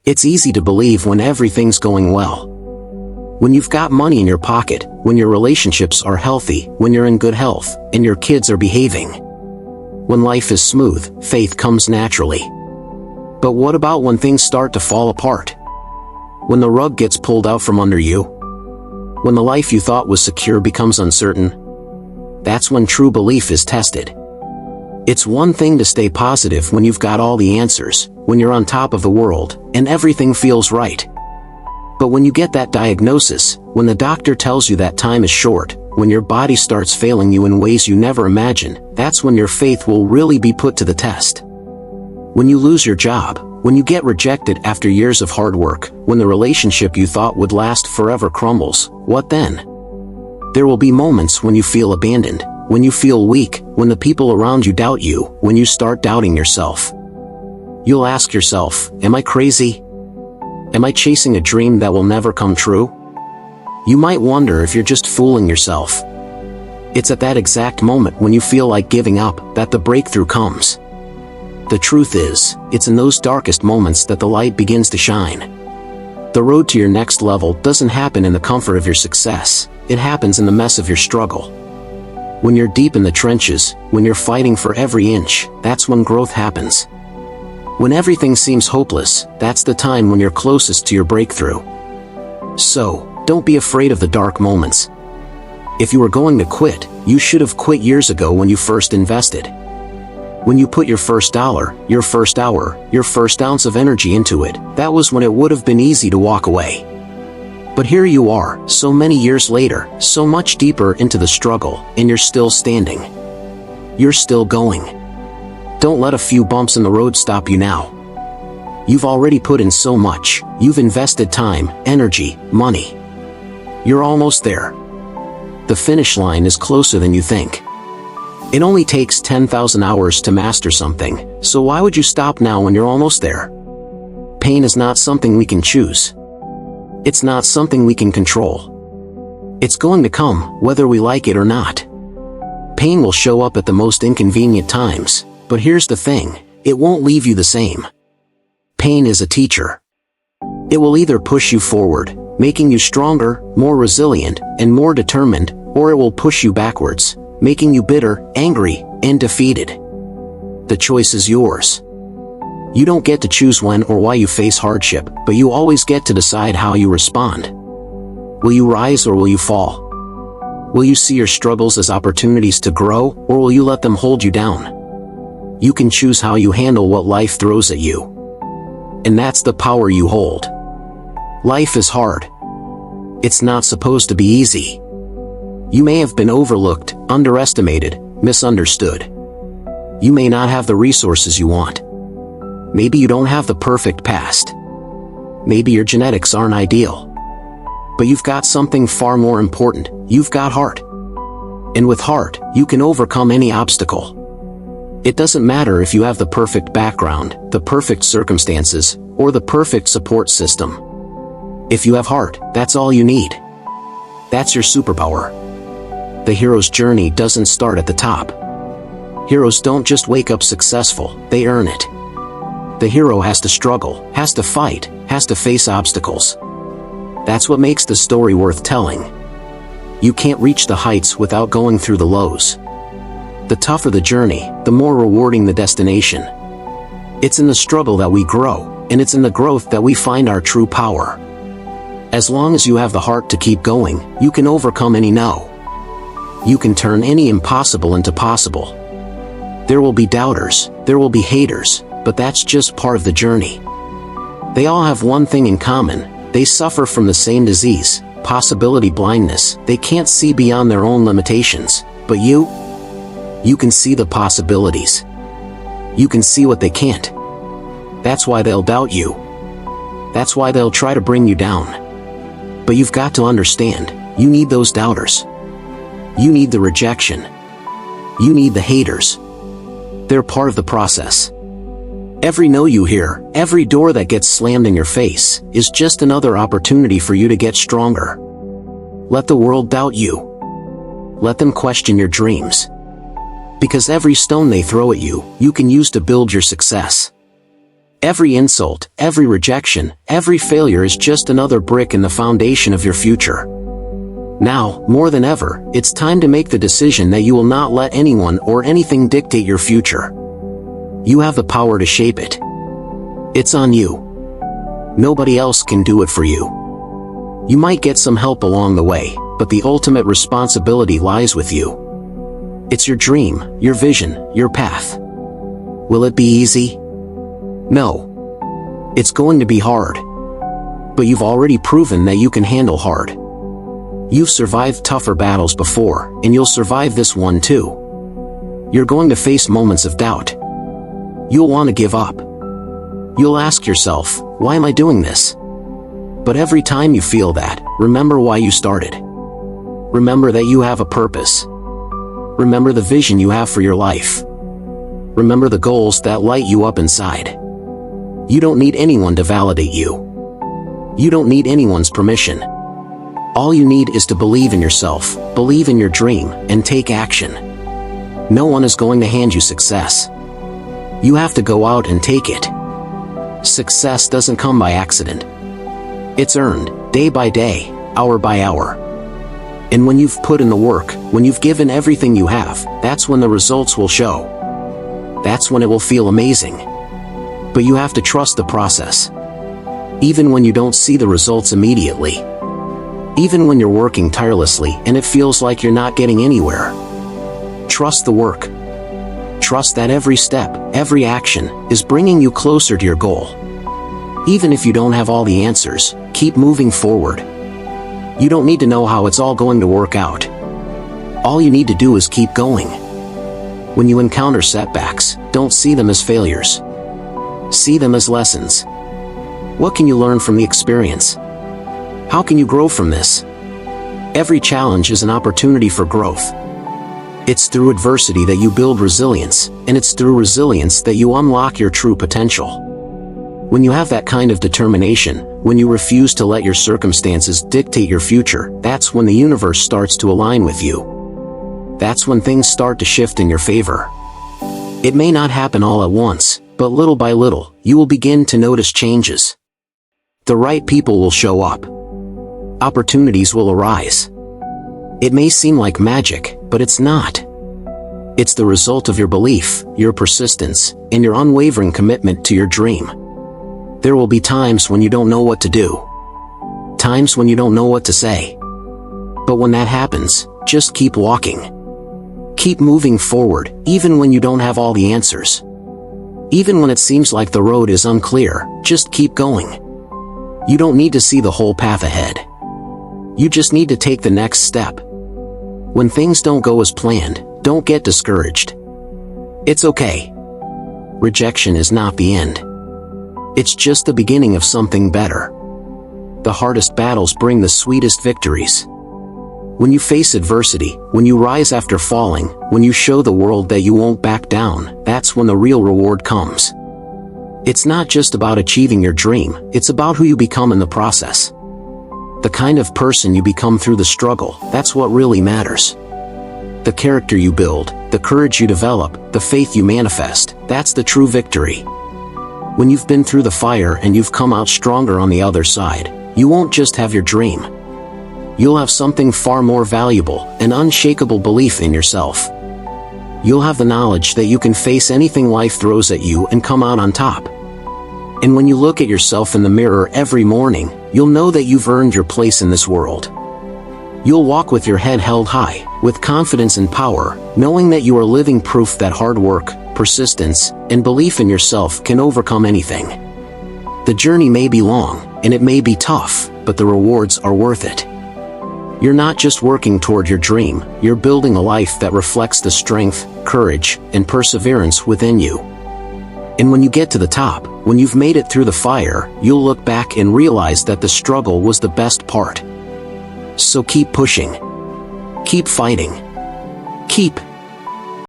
It's easy to believe when everything's going well. When you've got money in your pocket, when your relationships are healthy, when you're in good health, and your kids are behaving. When life is smooth, faith comes naturally. But what about when things start to fall apart? When the rug gets pulled out from under you? When the life you thought was secure becomes uncertain? That's when true belief is tested. It's one thing to stay positive when you've got all the answers, when you're on top of the world, and everything feels right. But when you get that diagnosis, when the doctor tells you that time is short, when your body starts failing you in ways you never imagined, that's when your faith will really be put to the test. When you lose your job, when you get rejected after years of hard work, when the relationship you thought would last forever crumbles, what then? There will be moments when you feel abandoned, when you feel weak, when the people around you doubt you, when you start doubting yourself. You'll ask yourself, am I crazy? Am I chasing a dream that will never come true? You might wonder if you're just fooling yourself. It's at that exact moment when you feel like giving up that the breakthrough comes. The truth is, it's in those darkest moments that the light begins to shine. The road to your next level doesn't happen in the comfort of your success, it happens in the mess of your struggle. When you're deep in the trenches, when you're fighting for every inch, that's when growth happens. When everything seems hopeless, that's the time when you're closest to your breakthrough. So, don't be afraid of the dark moments. If you were going to quit, you should have quit years ago when you first invested. When you put your first dollar, your first hour, your first ounce of energy into it, that was when it would have been easy to walk away. But here you are, so many years later, so much deeper into the struggle, and you're still standing. You're still going. Don't let a few bumps in the road stop you now. You've already put in so much, you've invested time, energy, money. You're almost there. The finish line is closer than you think. It only takes 10,000 hours to master something, so why would you stop now when you're almost there? Pain is not something we can choose. It's not something we can control. It's going to come, whether we like it or not. Pain will show up at the most inconvenient times, but here's the thing, it won't leave you the same. Pain is a teacher. It will either push you forward, making you stronger, more resilient, and more determined, or it will push you backwards, making you bitter, angry, and defeated. The choice is yours. You don't get to choose when or why you face hardship, but you always get to decide how you respond. Will you rise or will you fall? Will you see your struggles as opportunities to grow, or will you let them hold you down? You can choose how you handle what life throws at you. And that's the power you hold. Life is hard. It's not supposed to be easy. You may have been overlooked, underestimated, misunderstood. You may not have the resources you want. Maybe you don't have the perfect past. Maybe your genetics aren't ideal. But you've got something far more important, you've got heart. And with heart, you can overcome any obstacle. It doesn't matter if you have the perfect background, the perfect circumstances, or the perfect support system. If you have heart, that's all you need. That's your superpower. The hero's journey doesn't start at the top. Heroes don't just wake up successful, they earn it. The hero has to struggle, has to fight, has to face obstacles. That's what makes the story worth telling. You can't reach the heights without going through the lows. The tougher the journey, the more rewarding the destination. It's in the struggle that we grow, and it's in the growth that we find our true power. As long as you have the heart to keep going, you can overcome any no. You can turn any impossible into possible. There will be doubters, there will be haters, but that's just part of the journey. They all have one thing in common, they suffer from the same disease, possibility blindness. They can't see beyond their own limitations, but you can see the possibilities. You can see what they can't. That's why they'll doubt you. That's why they'll try to bring you down. But you've got to understand, you need those doubters. You need the rejection. You need the haters. They're part of the process. Every no you hear, every door that gets slammed in your face, is just another opportunity for you to get stronger. Let the world doubt you. Let them question your dreams. Because every stone they throw at you, you can use to build your success. Every insult, every rejection, every failure is just another brick in the foundation of your future. Now, more than ever, it's time to make the decision that you will not let anyone or anything dictate your future. You have the power to shape it. It's on you. Nobody else can do it for you. You might get some help along the way, but the ultimate responsibility lies with you. It's your dream, your vision, your path. Will it be easy? No. It's going to be hard. But you've already proven that you can handle hard. You've survived tougher battles before, and you'll survive this one too. You're going to face moments of doubt. You'll want to give up. You'll ask yourself, why am I doing this? But every time you feel that, remember why you started. Remember that you have a purpose. Remember the vision you have for your life. Remember the goals that light you up inside. You don't need anyone to validate you. You don't need anyone's permission. All you need is to believe in yourself, believe in your dream, and take action. No one is going to hand you success. You have to go out and take it. Success doesn't come by accident. It's earned, day by day, hour by hour. And when you've put in the work, when you've given everything you have, that's when the results will show. That's when it will feel amazing. But you have to trust the process. Even when you don't see the results immediately. Even when you're working tirelessly and it feels like you're not getting anywhere. Trust the work. Trust that every step, every action, is bringing you closer to your goal. Even if you don't have all the answers, keep moving forward. You don't need to know how it's all going to work out. All you need to do is keep going. When you encounter setbacks, don't see them as failures. See them as lessons. What can you learn from the experience? How can you grow from this? Every challenge is an opportunity for growth. It's through adversity that you build resilience, and it's through resilience that you unlock your true potential. When you have that kind of determination, when you refuse to let your circumstances dictate your future, that's when the universe starts to align with you. That's when things start to shift in your favor. It may not happen all at once, but little by little, you will begin to notice changes. The right people will show up. Opportunities will arise. It may seem like magic, but it's not. It's the result of your belief, your persistence, and your unwavering commitment to your dream. There will be times when you don't know what to do. Times when you don't know what to say. But when that happens, just keep walking. Keep moving forward, even when you don't have all the answers. Even when it seems like the road is unclear, just keep going. You don't need to see the whole path ahead. You just need to take the next step. When things don't go as planned, don't get discouraged. It's okay. Rejection is not the end. It's just the beginning of something better. The hardest battles bring the sweetest victories. When you face adversity, when you rise after falling, when you show the world that you won't back down, that's when the real reward comes. It's not just about achieving your dream, it's about who you become in the process. The kind of person you become through the struggle, that's what really matters. The character you build, the courage you develop, the faith you manifest, that's the true victory. When you've been through the fire and you've come out stronger on the other side, you won't just have your dream. You'll have something far more valuable, an unshakable belief in yourself. You'll have the knowledge that you can face anything life throws at you and come out on top. And when you look at yourself in the mirror every morning, you'll know that you've earned your place in this world. You'll walk with your head held high, with confidence and power, knowing that you are living proof that hard work, persistence, and belief in yourself can overcome anything. The journey may be long, and it may be tough, but the rewards are worth it. You're not just working toward your dream, you're building a life that reflects the strength, courage, and perseverance within you. And when you get to the top, when you've made it through the fire, you'll look back and realize that the struggle was the best part. So keep pushing. Keep fighting. Keep